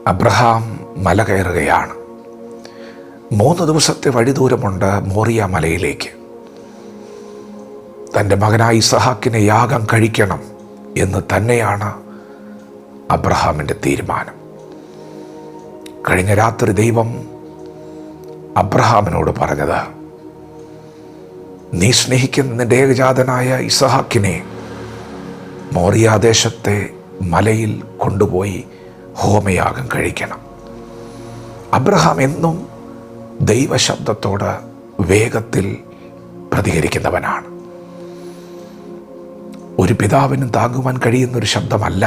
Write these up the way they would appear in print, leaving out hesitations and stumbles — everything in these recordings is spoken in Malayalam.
അബ്രഹാം മല കയറുകയാണ്. 3 ദിവസത്തെ വഴിദൂരമുണ്ട് മോറിയ മലയിലേക്ക്. തൻ്റെ മകനായ ഇസഹാക്കിനെ യാഗം കഴിക്കണം എന്ന് തന്നെയാണ് അബ്രഹാമിൻ്റെ തീരുമാനം. കഴിഞ്ഞ രാത്രി ദൈവം അബ്രഹാമിനോട് പറഞ്ഞത്, നീ സ്നേഹിക്കുന്ന നിന്റെ ഏകജാതനായ ഇസഹാക്കിനെ മോറിയാദേശത്തെ മലയിൽ കൊണ്ടുപോയി ഹോമയാഗം കഴിക്കണം. അബ്രഹാം എന്നും ദൈവശബ്ദത്തോട് വേഗത്തിൽ പ്രതികരിക്കുന്നവനാണ്. ഒരു പിതാവിനും താങ്ങുവാൻ കഴിയുന്നൊരു ശബ്ദമല്ല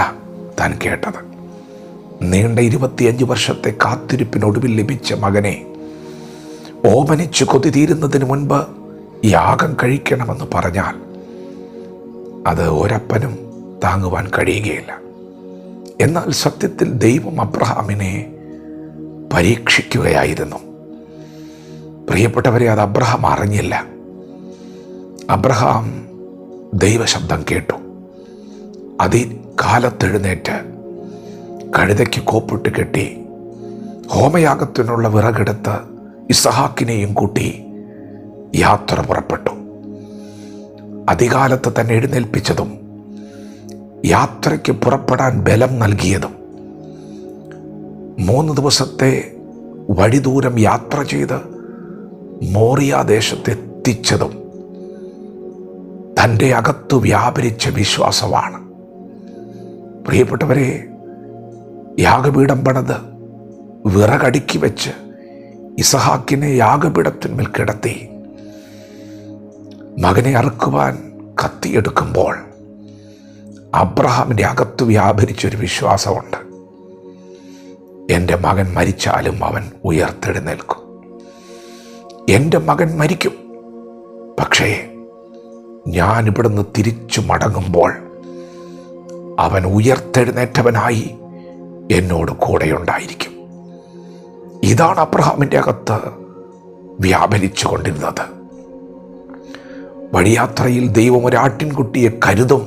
താൻ കേട്ടത്. നീണ്ട 25 വർഷത്തെ കാത്തിരിപ്പിനൊടുവിൽ ലഭിച്ച മകനെ ഓമനിച്ച് കൊതി തീരുന്നതിന് മുൻപ് യാഗം കഴിക്കണമെന്ന് പറഞ്ഞാൽ അത് ഒരപ്പനും താങ്ങുവാൻ കഴിയുകയില്ല. എന്നാൽ സത്യത്തിൽ ദൈവം അബ്രഹാമിനെ പരീക്ഷിക്കുകയായിരുന്നു. പ്രിയപ്പെട്ടവരെ, അത് അബ്രഹാം അറിഞ്ഞില്ല. അബ്രഹാം ദൈവശബ്ദം കേട്ടു. അതികാലത്തെഴുന്നേറ്റ് കഴുതയ്ക്ക് കോപ്പിട്ട് കെട്ടി ഹോമയാഗത്തിനുള്ള വിറകെടുത്ത് ഇസഹാക്കിനെയും കൂട്ടി യാത്ര പുറപ്പെട്ടു. അതികാലത്ത് തന്നെ എഴുന്നേൽപ്പിച്ചതും യാത്രയ്ക്ക് പുറപ്പെടാൻ ബലം നൽകിയതും 3 ദിവസത്തെ വഴിദൂരം യാത്ര ചെയ്ത് മോറിയാദേശത്തെത്തിച്ചതും തൻ്റെ അകത്തു വ്യാപരിച്ച വിശ്വാസമാണ്. പ്രിയപ്പെട്ടവരെ, യാഗപീഠം പണിത് വിറകടുക്കി വെച്ച് ഇസഹാക്കിനെ യാഗപീഠത്തിന്മേൽ കിടത്തി മകനെ അറുക്കുവാൻ കത്തിയെടുക്കുമ്പോൾ അബ്രഹാമിൻ്റെ അകത്ത് വ്യാപരിച്ചൊരു വിശ്വാസമുണ്ട്. എൻ്റെ മകൻ മരിച്ചാലും അവൻ ഉയർത്തെഴുന്നേൽക്കും. എൻ്റെ മകൻ മരിക്കും, പക്ഷേ ഞാൻ ഇവിടുന്ന് തിരിച്ചു മടങ്ങുമ്പോൾ അവൻ ഉയർത്തെഴുന്നേറ്റവനായി എന്നോട് കൂടെയുണ്ടായിരിക്കും. ഇതാണ് അബ്രഹാമിൻ്റെ അകത്ത് വ്യാപരിച്ചു കൊണ്ടിരുന്നത്. വഴിയാത്രയിൽ ദൈവം ഒരു ആട്ടിൻകുട്ടിയെ കരുതും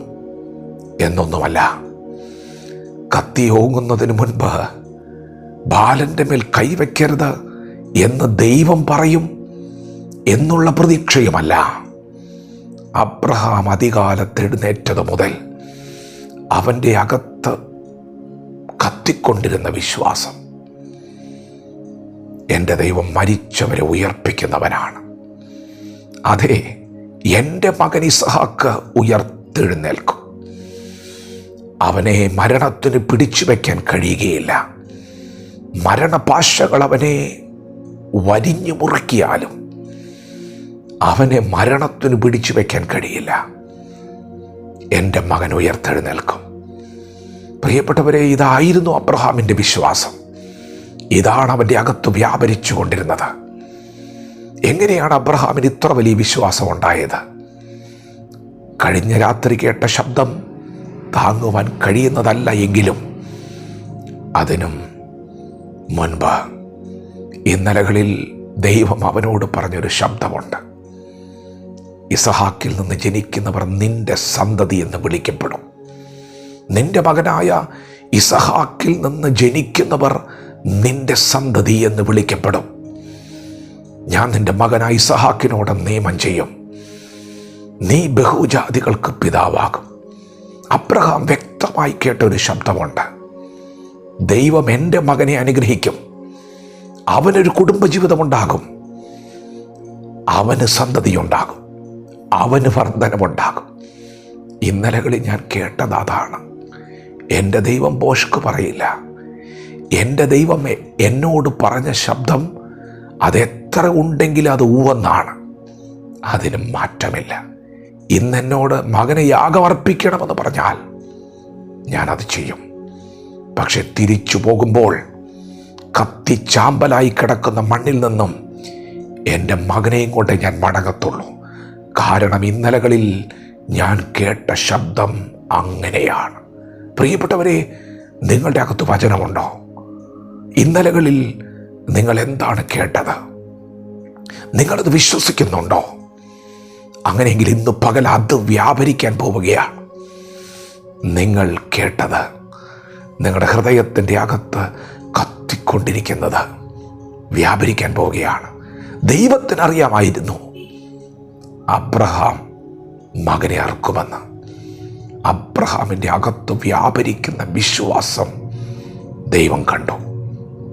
എന്നൊന്നുമല്ല, കത്തി ഓങ്ങുന്നതിന് മുൻപ് ബാലൻ്റെ മേൽ കൈവയ്ക്കരുത് എന്ന് ദൈവം പറയും എന്നുള്ള പ്രതീക്ഷയുമല്ല. അബ്രഹാം അതികാലത്തെഴുന്നേറ്റത് മുതൽ അവൻ്റെ അകത്ത് കത്തിക്കൊണ്ടിരുന്ന വിശ്വാസം, എൻ്റെ ദൈവം മരിച്ചവരെ ഉയർപ്പിക്കുന്നവനാണ്. അതെ, എൻ്റെ മകൻ ഇസഹാക്ക് ഉയർത്തെഴുന്നേൽക്കും. അവനെ മരണത്തിന് പിടിച്ചു വയ്ക്കാൻ കഴിയുകയില്ല. മരണപാശകൾ അവനെ വരിഞ്ഞു മുറുക്കിയാലും അവനെ മരണത്തിന് പിടിച്ചു വയ്ക്കാൻ കഴിയില്ല. എൻ്റെ മകൻ ഉയർത്തെഴുന്നേൽക്കും. പ്രിയപ്പെട്ടവരെ, ഇതായിരുന്നു അബ്രഹാമിൻ്റെ വിശ്വാസം. ഇതാണ് അവൻ്റെ അകത്ത് വ്യാപരിച്ചു കൊണ്ടിരുന്നത്. എങ്ങനെയാണ് അബ്രഹാമിന് ഇത്ര വലിയ വിശ്വാസം ഉണ്ടായത്? കഴിഞ്ഞ രാത്രി കേട്ട ശബ്ദം താങ്ങുവാൻ കഴിയുന്നതല്ല എങ്കിലും അതിനും മുൻപ് ഇന്നലകളിൽ ദൈവം അവനോട് പറഞ്ഞൊരു ശബ്ദമുണ്ട്. ഇസഹാക്കിൽ നിന്ന് ജനിക്കുന്നവർ നിന്റെ സന്തതി എന്ന് വിളിക്കപ്പെടും. നിന്റെ മകനായ ഇസഹാക്കിൽ നിന്ന് ജനിക്കുന്നവർ നിന്റെ സന്തതി എന്ന് വിളിക്കപ്പെടും. ഞാൻ നിന്റെ മകനായ ഇസഹാക്കിനോട് നിയമം ചെയ്യും, നീ ബഹുജാതികൾക്ക് പിതാവാകും. അബ്രഹാം വ്യക്തമായി കേട്ടൊരു ശബ്ദമുണ്ട്. ദൈവം എൻ്റെ മകനെ അനുഗ്രഹിക്കും, അവനൊരു കുടുംബജീവിതമുണ്ടാകും, അവന് സന്തതിയുണ്ടാകും, അവന് വർധനമുണ്ടാകും. ഇന്നലകളിൽ ഞാൻ കേട്ടത് അതാണ്. എൻ്റെ ദൈവം ബോഷ്ക്ക് പറയില്ല. എൻ്റെ ദൈവം എന്നോട് പറഞ്ഞ ശബ്ദം അതെത്ര ഉണ്ടെങ്കിലും അത് ഊവെന്നാണ്, അതിന് മാറ്റമില്ല. ഇന്നെന്നോട് മകനെ യാഗമർപ്പിക്കണമെന്ന് പറഞ്ഞാൽ ഞാനത് ചെയ്യും. പക്ഷെ തിരിച്ചു പോകുമ്പോൾ കത്തിച്ചാമ്പലായി കിടക്കുന്ന മണ്ണിൽ നിന്നും എൻ്റെ മകനെയും കൊണ്ട് ഞാൻ മടങ്ങത്തുള്ളൂ. കാരണം ഇന്നലകളിൽ ഞാൻ കേട്ട ശബ്ദം അങ്ങനെയാണ്. പ്രിയപ്പെട്ടവരെ, നിങ്ങളുടെ അകത്ത് വചനമുണ്ടോ? ഇന്നലകളിൽ നിങ്ങൾ എന്താണ് കേട്ടത്? നിങ്ങളത് വിശ്വസിക്കുന്നുണ്ടോ? അങ്ങനെയെങ്കിൽ ഇന്ന് പകൽ അത് വ്യാപരിക്കാൻ പോവുകയാണ്. നിങ്ങൾ കേട്ടത് നിങ്ങളുടെ ഹൃദയത്തിൻ്റെ അകത്ത് കത്തിക്കൊണ്ടിരിക്കുന്നത് വ്യാപരിക്കാൻ പോവുകയാണ്. ദൈവത്തിനറിയാമായിരുന്നു അബ്രഹാം മകനെ അറുക്കുമെന്ന്. അബ്രഹാമിൻ്റെ അകത്ത് വ്യാപരിക്കുന്ന വിശ്വാസം ദൈവം കണ്ടു.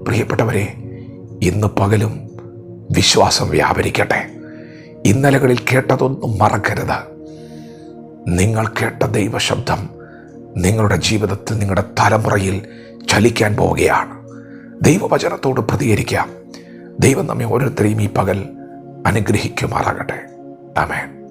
പ്രിയപ്പെട്ടവരെ, ഇന്ന് പകലും വിശ്വാസം വ്യാപരിക്കട്ടെ. ഇന്നലകളിൽ കേട്ടതൊന്നും മറക്കരുത്. നിങ്ങൾ കേട്ട ദൈവശബ്ദം നിങ്ങളുടെ ജീവിതത്തിൽ, നിങ്ങളുടെ തലമുറയിൽ ചലിക്കാൻ പോവുകയാണ്. ദൈവവചനത്തോട് പ്രതികരിക്കാം. ദൈവം നമ്മെ ഓരോരുത്തരെയും ഈ പകൽ അനുഗ്രഹിക്കുമാറാകട്ടെ. ആമേൻ.